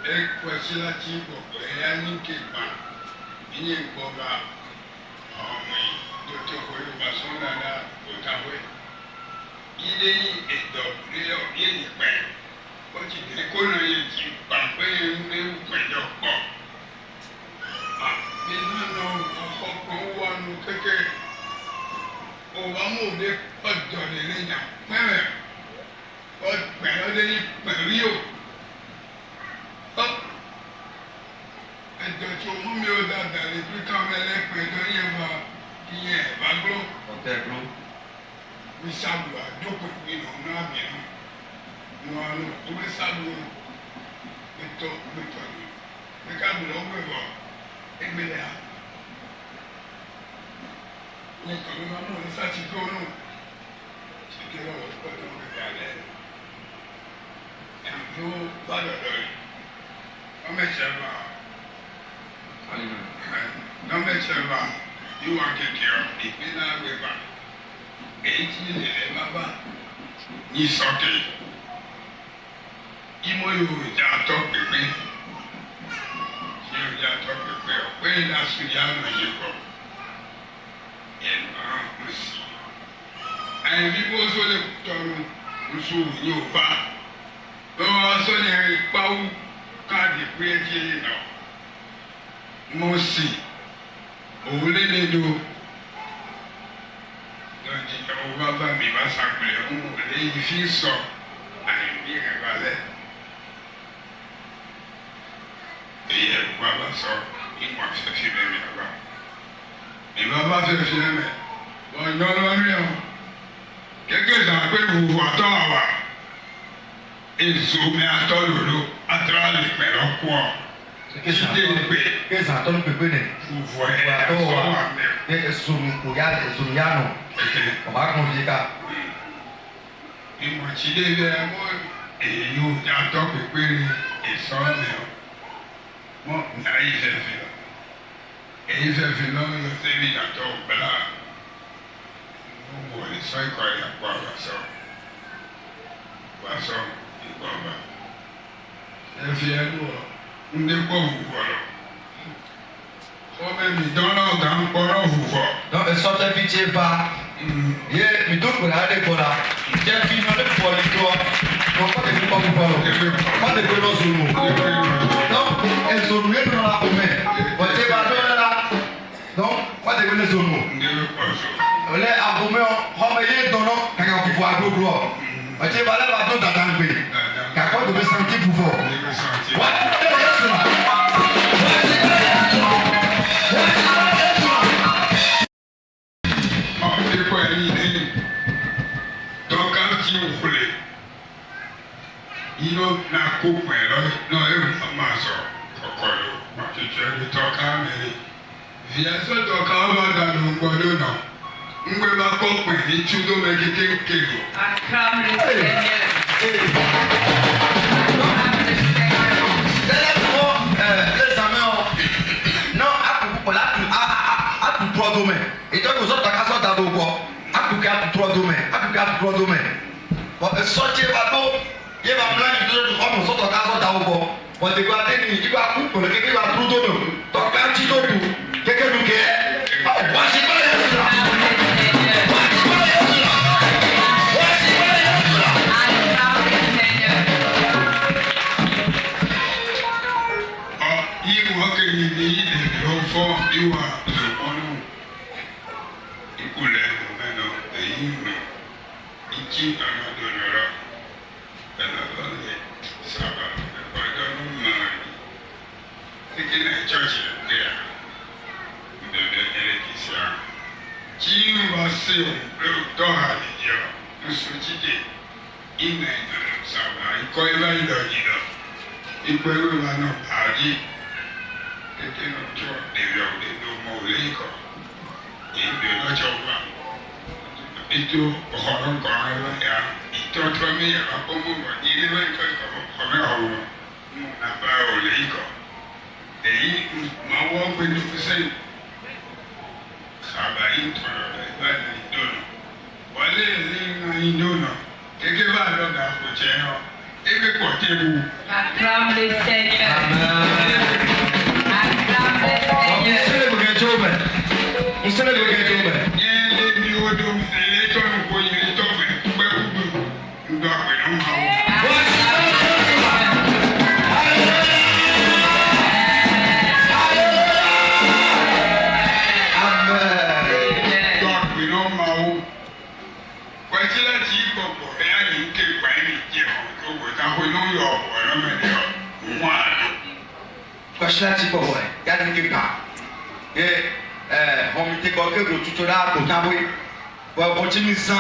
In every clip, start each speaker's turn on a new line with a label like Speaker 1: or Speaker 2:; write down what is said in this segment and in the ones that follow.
Speaker 1: kwesịla chi gbogbo ya n'ike gba ihe mkpọba ọmụ dọtọkọ yorùbá sọnà náà òtàwé ilé ní ìdọ̀gbé yéèyàn pẹ̀ ó ti dé kóná yẹn ti pàpẹ́ yẹn ń pẹ̀jọ pọ̀ nínú náà ọkọ̀ kan wọnú kékeré òwámòdé ọ̀dọ̀ lè yàn pẹ́rẹ́ ọ̀pẹ̀rẹ́ lẹ́yìn pẹ̀lú yóò. Ẹ̀jọ̀ tí o mú mi ó dáadáa lè fi ká mẹ́lẹ́pẹ̀ ẹ̀jọ̀ yẹn wá ìyẹn ẹ̀bá gbọ́.
Speaker 2: Ọ̀tẹ̀ gbọ́.
Speaker 1: Mi sábò àdókò ìpinnu náà mìíràn. Wọ́n á lọ omi sábò ètò ni. Ẹ̀ka bùrọ̀ ó gbẹ̀bọ̀ ẹgbẹ̀lẹ̀ ha. Ní ìkànnì máa mú ní sátì tó nù. Ṣèké lọ́wọ́ ọdún gbẹ̀gbẹ̀ alẹ́. Ẹ̀mú bá dọ̀dọ̀ rẹ̀. Wọ́n mẹ́sẹ̀ bá nọmẹsẹba yíwá kékeré ìpínlẹ̀ àgbẹ̀bà èyí tí ìlẹ̀ bàbá yìí sọ́kè ìmọ̀ yorùjá tọ́ pépé yorùjá tọ́ pépé ọ̀pẹ́ ìdásùnjá náà yẹ kọ́ ẹ̀nà ọ̀sì àyẹ̀bí bó sọ́lẹ̀ tọ́nu oṣù yorùbá lọ́wọ́ sọ́lẹ̀ ìpawú káàdì pé ẹ̀jẹ̀ yìí náà. Mosi òwúlẹ́lẹ́dọ̀ lọ́dí ọba bá mi bá sàkúlẹ̀ ń wọlé ìfi sọ àìní rẹ̀ balẹ̀ èyí ẹ̀rù bá sọ ìwọ̀n fẹ́fẹ́ mẹ́rin àbá ìbá bá fẹ́fẹ́ mẹ́ ọ̀yọ́ lọ́rí ọ̀ gẹ́gẹ́ ìdàgbé ìwòwò àtọ́ àwà èso mi àtọ́ lòló àtọ́ àlè pẹ̀lú ọkọ̀ ọ̀.
Speaker 2: Qu'est-ce que ton bébé n'est? Et Souniano, on va confier ça.
Speaker 1: Et moi, tu dis, et nous, j'entends que et ça, moi, il fait. Et il fait, non, il fait, il attend, là. Vous voyez, ça, quoi, il y a quoi, ça. Poisson, il va. Et puis, ndé kpɔ ʋuʋɔ lɔ xɔmɛ mi dɔn lɔ gã kpɔ lɔ ʋuʋɔ.
Speaker 2: donc sɔtɛ fi tse va ye mi do kpɛ aɖe kɔ la tse fi nɔ ne bɔ yi tɔ donc kɔ tefi kɔ ʋuʋɔ lɔ kɔ tefi lɔ zonu donc ezonu ye nɔ la ƒome bɔn tse va dɔ lɛ la donc kɔ tefi le zonu.
Speaker 1: ndé bɛ kpɔ zo.
Speaker 2: lɛ aƒome xɔmɛ ye dɔnɔ kaka ʋuʋɔ ado glɔ bɔn tse va lɛ va do dadagbe kakɔ tefi santi ʋuʋɔ. Yíyó náà kó pẹ̀lú náà ẹ̀rù máa sọ ọ̀kọ̀lù pàtẹ́tẹ́ ẹni tọ́ka mẹ́rin. Fìyàsọ́ tọ́ka ọba dànù gbọ́dọ̀ náà. Ngbé bá kọ́ pẹ̀ ní túndó mẹ́kí kékeré. Sọ́jẹ́ wa tó yé wa múlá yìí tó lórí ọmọ sọ́tọ̀ ká sọ́ta ó bọ̀ ọ̀dẹ̀gbà tẹ́lẹ̀ yìí wá kú pẹ̀lú kékeré wa dúró tó lò tọ́pẹ́ àti tó kù kékeré lu kẹ́ wá sí báyìí ẹ̀ sùn.
Speaker 1: Ìwọ kẹ́yìn ní ìdèdè ọ̀fọ́ ìwà ìṣòkòrò ìkúlẹ̀ ẹ̀dùnmẹ́nà èyí nù ìjì ànádọ́nọ̀rọ̀ ẹ̀nàlọ́lẹ̀ sábà ẹ̀kọ́dọ́nù máa ní títí náà chọ́ọ̀chì ẹ̀dẹ́ à ǹdẹ̀dẹ̀ ẹ̀rẹ́kìsí à tí wọ́n sí òótọ́ àlejò nsọ́jídé ìnà ìdọ̀nà sábà ikọ́ ẹ̀bá ìdọ̀jìdọ̀ ìpẹ́rù ìlànà ààyè kékeré náà tó èrè òdèdè ọmọ òlé ikọ̀ ìgbè lọ́jọ́ wà ètò ọ̀họ̀rọ̀ nǹkan ẹ̀rọ ya ìtọ́jú mi yẹ wá kó mú bọ̀ ní ilé wẹ́n kọ́ ìkọ̀ ọ̀mẹ́ ọ̀rọ̀ mú nàbà òlé ikọ̀ èyí máa wọ́n gbé ní sẹ́yìn sábà yìí tọ̀rọ̀ rẹ̀ báyìí ìdónà wọlé ìlú ìdónà kékeré bá lọ́gà kò jẹ́ ọ́ ebe pọ̀ tẹ́wu.
Speaker 3: Acclame le Seigneur.
Speaker 2: Amen.
Speaker 3: Acclame le Seigneur.
Speaker 2: Kwashilati boy, yadi kika. Homite boke go tutoda botabwe. Wa botimi san.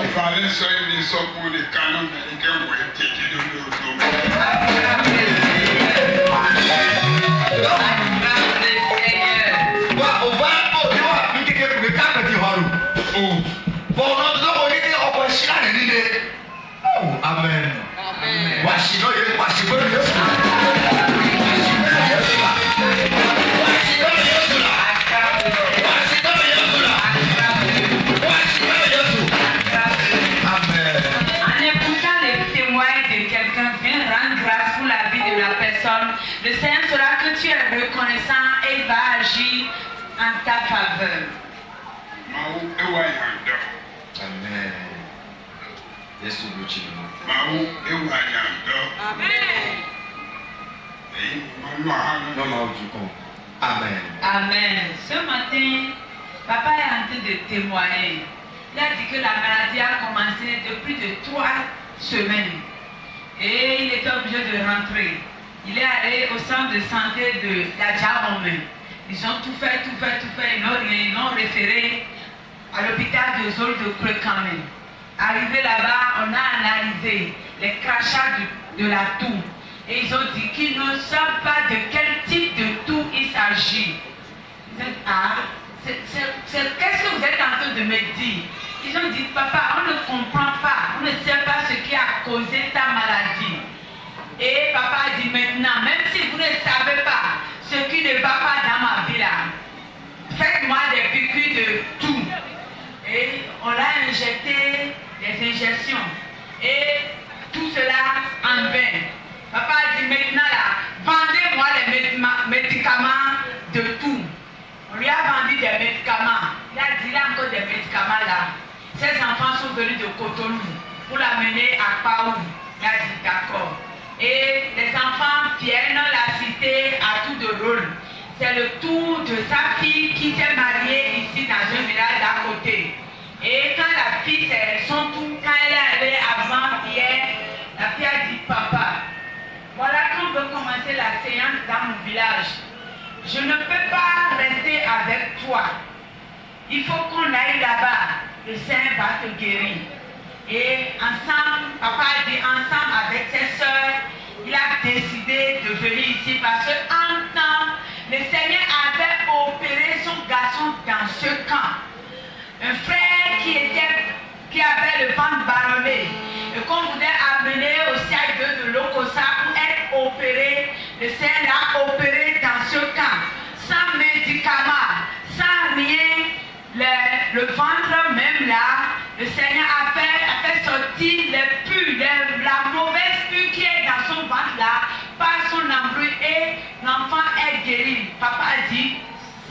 Speaker 1: Il fallait soigner les sorts pour les canons américains ou les tétés de l'auto.
Speaker 3: Acclame le Seigneur.
Speaker 2: Wa ova o yo mi keke me ka peti haru. Oh. Bo no do o ni o kwashila ni de. Oh, amen. Amen. Washino ye washino Yesu.
Speaker 3: Le Seigneur saura que tu es reconnaissant et va agir en ta faveur.
Speaker 2: Amen. Yesu buchino.
Speaker 3: Amen.
Speaker 2: Non ma ojukon. Amen.
Speaker 3: Amen. Ce matin, papa est en train de témoigner. Il a dit que la maladie a commencé depuis de 3 semaines. Et il était obligé de rentrer. Il est allé au centre de santé de la Djabomé. Ils ont tout fait. Ils l'ont référé à l'hôpital de Zol de Krekamé. Arrivé là-bas, on a analysé les crachats de la toux. Et ils ont dit qu'ils ne savent pas de quel type de toux il s'agit. Ils ont dit, qu'est-ce que vous êtes en train de me dire? Ils ont dit, papa, on ne comprend pas, on ne sait pas ce qui a causé ta maladie. Et papa a dit maintenant, même si vous ne savez pas ce qui ne va pas dans ma vie là, faites-moi des piqûres de tout. Et on l'a injecté des injections. Et tout cela en vain. Papa a dit maintenant là, vendez-moi les médicaments de tout. On lui a vendu des médicaments. Il a dit là encore des médicaments là. Ses enfants sont venus de Cotonou pour l'amener à Paou. Il a dit d'accord. Et les enfants viennent l'assister à tout de rôle. C'est le tour de sa fille qui s'est mariée ici dans un village d'à côté. Et quand la fille, c'est son tour, quand elle est allée avant-hier, la fille a dit, papa, voilà qu'on veut commencer la séance dans mon village. Je ne peux pas rester avec toi. Il faut qu'on aille là-bas. Le Seigneur va te guérir. Et ensemble, papa a dit ensemble avec ses soeurs, il a décidé de venir ici parce qu'en temps, le Seigneur avait opéré son garçon dans ce camp. Un frère qui avait le ventre ballonné et qu'on voulait amener au CID de l'Okosa pour être opéré. Le Seigneur l'a opéré dans ce camp, sans médicaments, sans rien. Le ventre même là, le Seigneur a fait sortir les pus, la mauvaise pus qui est dans son ventre là, par son embrouille et l'enfant est guéri. Papa a dit,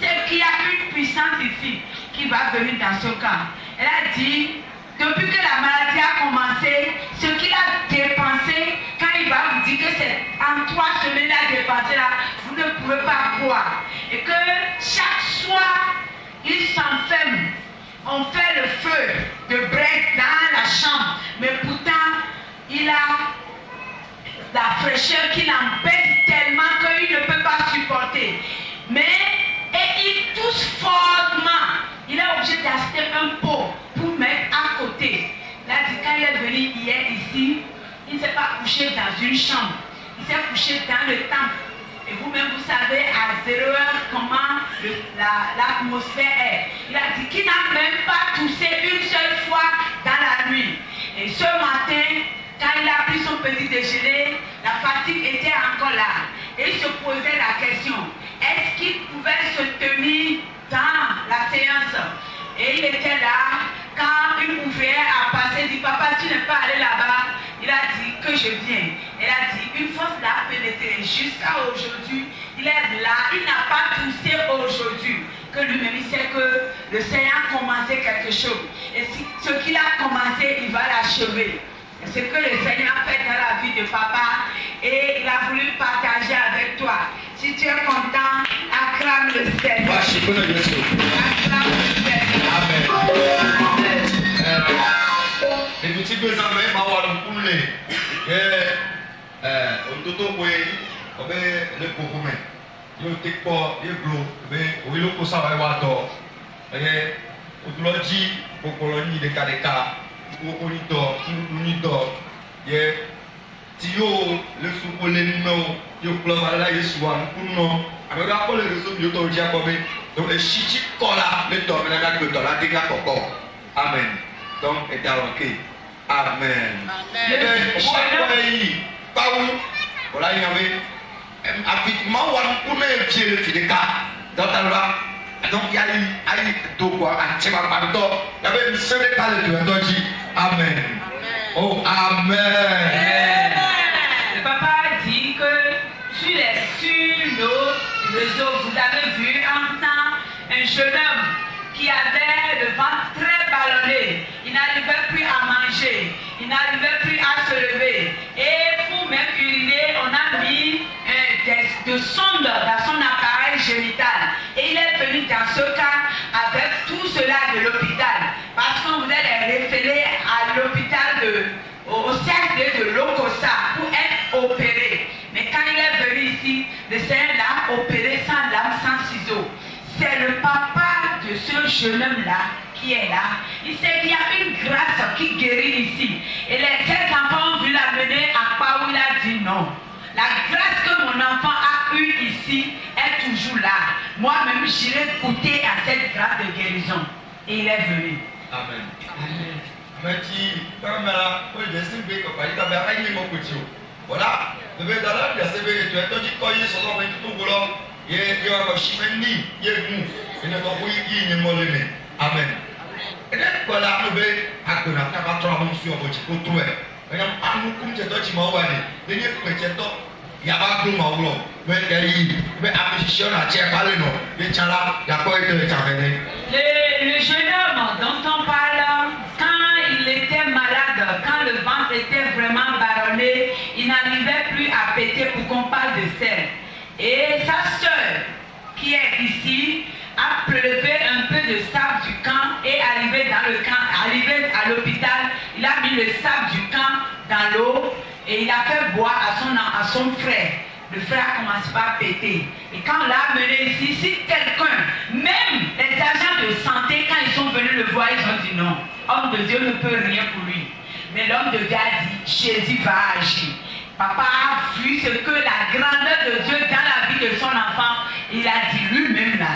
Speaker 3: c'est qu'il y a une puissance ici qui va venir dans ce camp. Elle a dit, depuis que la maladie a commencé, ce qu'il a dépensé, quand il va vous dire que c'est en 3 semaines il a dépensé là, vous ne pouvez pas croire. Et que chaque soir, il s'enferme. On fait le feu de break dans la chambre. Mais pourtant, il a la fraîcheur qui l'embête tellement qu'il ne peut pas supporter. Et il tousse fortement. Il est obligé d'acheter un pot pour mettre à côté. Là, quand il est venu hier ici, il ne s'est pas couché dans une chambre. Il s'est couché dans le temple. Et vous-même, vous savez à 0 heure comment l'atmosphère est. Il a dit qu'il n'a même pas toussé une seule fois dans la nuit. Et ce matin, quand il a pris son petit déjeuner, la fatigue était encore là. Et il se posait la question, est-ce qu'il pouvait se tenir dans la séance? Et il était là, Quand une ouvrière a passé, dit papa, tu n'es pas allé là-bas. Il a dit que je viens. Elle a dit une force l'a pénétré jusqu'à aujourd'hui. Il est là, il n'a pas toussé aujourd'hui. Que lui-même il sait que le Seigneur a commencé quelque chose. Et si, ce qu'il a commencé, il va l'achever. C'est ce que le Seigneur a fait dans la vie de papa et il a voulu partager avec toi. Si tu es content, acclame le Seigneur. Acclame le Seigneur.
Speaker 2: Amen. Les petits besoins, mais ma voix nous coule. Autoto boy, le courant. Il te quoi, il blow, mais oui le coup ça va avoir tort. Autologie, pour colonie de Kadeka, pour monitor, pour monitor. Tio, le sous le numéro, il pleut là, il soit pour nous. Alors après le réseau, il te dit à quoi. Donc le chichi cola, le temps, la gagne le temps, la dégâts encore. Amen. Donc, et ok. Amen. Chaque pays, pas où, voilà, il y avait. Appliquement, on a un pied de cas. Dans ta loi, donc il y a eu tout quoi, un petit peu il y avait une seule école de Doji. Amen. Oh, Amen.
Speaker 3: Le papa a dit que sur nos réseaux, vous avez vu un temps un jeune homme qui avait le ventre très ballonné. Il n'arrivait plus à manger. Il n'arrivait plus à se lever. Et pour même uriner, on a mis de sondes dans son appareil génital. Et il est venu dans ce cas avec tout cela de l'hôpital. Parce qu'on voulait les référer à l'hôpital au CHD de Lokosa pour être opéré. Mais quand il est venu ici, le Seigneur l'a opéré sans lame, sans ciseaux. C'est le papa de ce jeune homme-là qui est là. Il sait qu'il y a une grâce qui guérit ici. Et ses enfants ont voulu l'amener à quoi où il a dit non. La grâce que mon enfant a eue ici est toujours là. Moi-même, j'irai goûter à cette grâce de guérison. Et il est venu.
Speaker 2: Amen. Amen. Merci. Voilà. Le bédala, il y a ces bédés. Tu as dit quoi, il est sur l'homme et tout le monde. Il y a un chimène, il y a un mou. Il y a un mou, il y a un mou. Amen. Et là, voilà, le bédé, à quoi on a trois moussous à votre côté. Et là, à nous, comme tu as dit, moi, il y a un petit temps. Il y a pas de mal. Mais il y a un petit à tirer par le nom. Il y a quoi il te terminé.
Speaker 3: Le jeune homme dont on parle, quand il était malade, quand le ventre était vraiment ballonné, il n'arrivait plus à péter pour qu'on parle de sel. Et sa soeur, qui est ici, a prélevé un peu de sable du camp et arrivé dans le camp, arrivé à l'hôpital, il a mis le sable du camp dans l'eau et il a fait boire à son frère. Le frère a commencé par péter. Et quand on l'a amené ici, si quelqu'un, même les agents de santé, quand ils sont venus le voir, ils ont dit non. Homme de Dieu ne peut rien pour lui. Mais l'homme de Dieu a dit, Jésus va agir. Papa a vu ce que la grandeur de Dieu dans la vie de son enfant, il a dit lui-même là.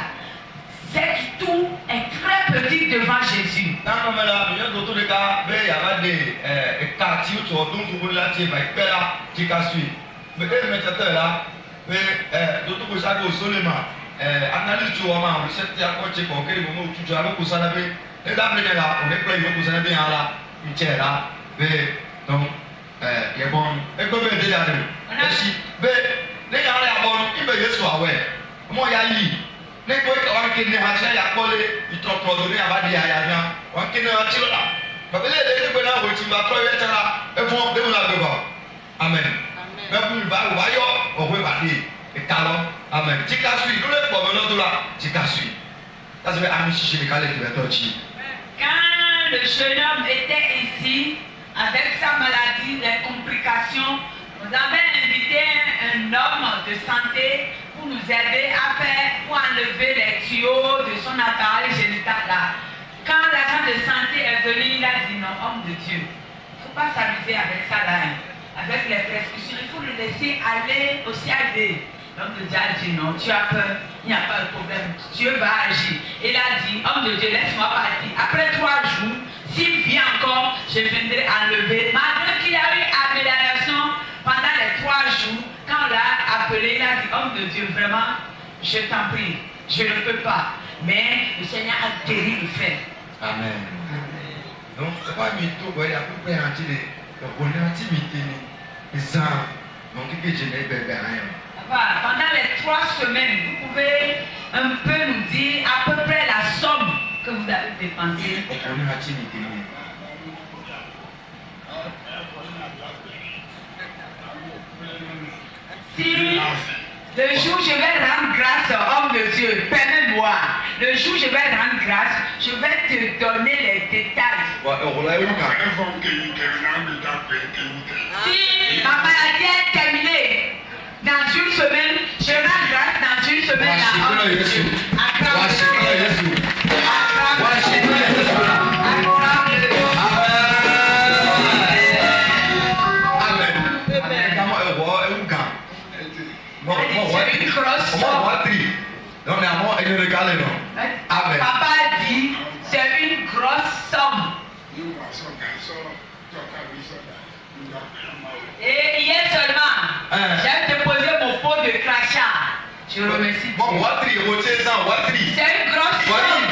Speaker 3: Cette tour est très petite devant Jésus.
Speaker 2: Analyse tu vois ma recette à quoi tu es conquéré au moment où tu as le cousin là et d'amener là on est plein de cousin bien là une chair là donc il est bon et comme il est déjà là si mais les gars là bon il va y soit ouais moi y a eu les quoi quand on est marché y a collé il trop donné à va dire y a rien on est marché là parce que les gens là où tu vas trouver ça là et vont de là devant amen mais pour le bas voyons on peut parler. Et talon, amen. Tu qu'à suivre, nous les problèmes de là, tu qu'à suivre. Ça c'est un chichi de calé qui va torcher.
Speaker 3: Quand le jeune homme était ici, avec sa maladie, les complications, nous avons invité un homme de santé pour nous aider à faire, pour enlever les tuyaux de son appareil génital là. Quand l'agent de santé est venu, il a dit non, homme de Dieu, il ne faut pas s'amuser avec ça là. Avec les prescriptions, il faut le laisser aller au CAD. L'homme de Dieu a dit non, tu as peur, il n'y a pas de problème, Dieu va agir. Il a dit, homme de Dieu, laisse-moi partir. Après 3 jours, s'il vient encore, je viendrai enlever. Malgré qu'il y a eu amélioration pendant les 3 jours, quand on l'a appelé, il a dit, homme de Dieu, vraiment, je t'en prie, je ne peux pas. Mais le Seigneur a guéri le fait.
Speaker 2: Amen. Donc, c'est pas mi tout, il y a à peu près un petit on est intimité. Et ça, donc, que je n'ai pas rien.
Speaker 3: Pendant les 3 semaines, vous pouvez un peu nous dire à peu près la somme que vous avez dépensée.
Speaker 2: On est intimité.
Speaker 3: Si le jour je vais rendre grâce, homme de Dieu, permets-moi, le jour je vais rendre grâce, je vais te donner les détails. Si ma maladie est terminée dans une semaine, je rends grâce dans une semaine à homme de Dieu. C'est une grosse somme. Papa dit, c'est une grosse somme. Et hier seulement, j'ai déposé mon pot de crachat. Je remercie Dieu. C'est une grosse somme.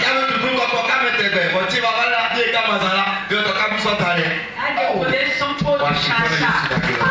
Speaker 3: A déposé son pot de crachat.